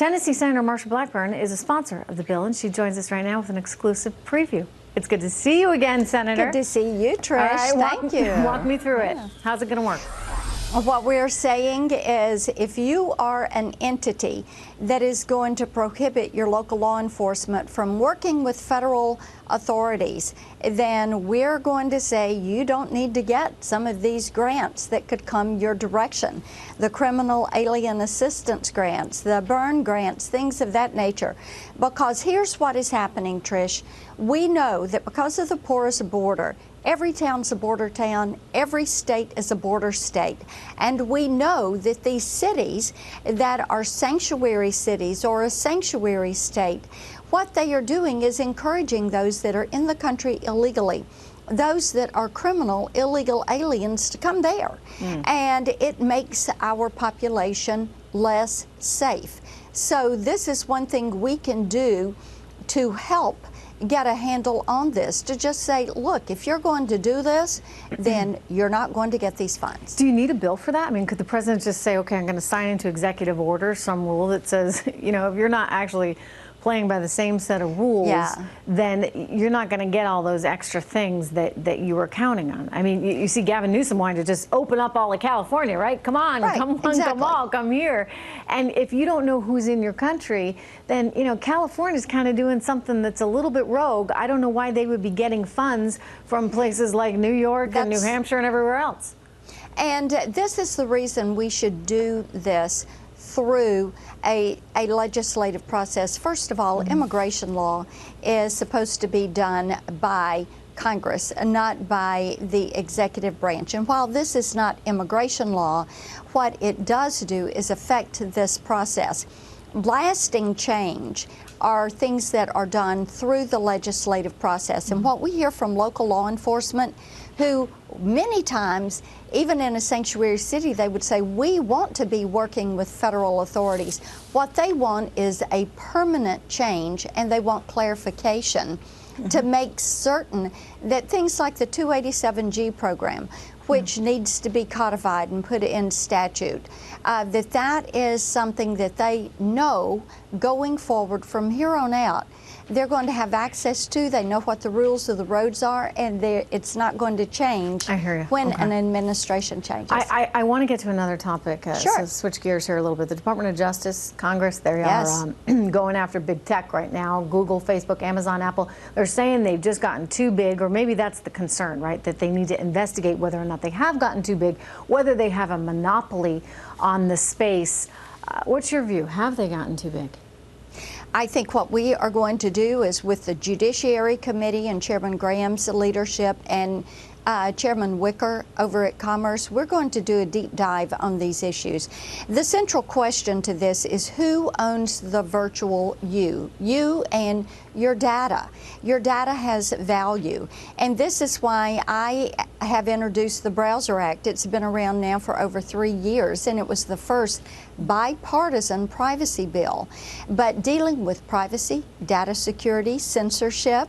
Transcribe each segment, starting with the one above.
Tennessee Senator Marsha Blackburn is a sponsor of the bill, and she joins us right now with an exclusive preview. It's good to see you again, Senator. Good to see you, Trish. All right, Thank you. Walk me through it. How's it going to work? What we're saying is if you are an entity that is going to prohibit your local law enforcement from working with federal authorities, then we're going to say you don't need to get some of these grants that could come your direction. The criminal alien assistance grants, the burn grants, things of that nature. Because here's what is happening, Trish. We know that because of the porous border, every town's a border town, every state is a border state. And we know that these cities that are sanctuary cities or a sanctuary state, what they are doing is encouraging those that are in the country illegally, those that are criminal, illegal aliens to come there. And it makes our population less safe. So this is one thing we can do to help get a handle on this, to just say, look, if you're going to do this, then you're not going to get these funds. Do you need a bill for that? I mean, could the president just say, okay, I'm going to sign into executive order some rule that says, you know, if you're not actually playing by the same set of rules, then you're not going to get all those extra things that you were counting on. I mean, you see Gavin Newsom wanting to just open up all of California, right? Come on, come here. And if you don't know who's in your country, then, you know, California's kind of doing something that's a little bit rogue. I don't know why they would be getting funds from places like New York and New Hampshire and everywhere else. And this is the reason we should do this through a legislative process. First of all, immigration law is supposed to be done by Congress and not by the executive branch. And while this is not immigration law, what it does do is affect this process. Lasting change are things that are done through the legislative process. And what we hear from local law enforcement, who many times, even in a sanctuary city, they would say, we want to be working with federal authorities. What they want is a permanent change, and they want clarification to make certain that things like the 287G program, which needs to be codified and put in statute, that is something that they know going forward from here on out they're going to have access to. They know what the rules of the roads are, and it's not going to change when an administration changes. I want to get to another topic. So switch gears here a little bit. The Department of Justice, Congress, they are going after big tech right now. Google, Facebook, Amazon, Apple. They're saying they've just gotten too big, or maybe that's the concern, right? That they need to investigate whether or not they have gotten too big, whether they have a monopoly on the space. What's your view? Have they gotten too big? I think what we are going to do is, with the Judiciary Committee and Chairman Graham's leadership and Chairman Wicker over at Commerce, we're going to do a deep dive on these issues. The central question to this is who owns the virtual you? You and your data. Your data has value. And this is why I have introduced the Browser Act. It's been around now for over 3 years, and it was the first bipartisan privacy bill. But dealing with privacy, data security, censorship,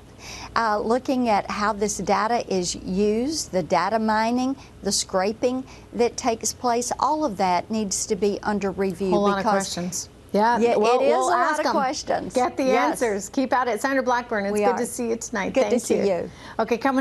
looking at how this data is used, the data mining, the scraping that takes place, all of that needs to be under review. Whole lot of questions. Yeah, it is a lot of questions. Get the answers. Keep at it. Senator Blackburn, it's good to see you tonight. Good to see you. Okay, coming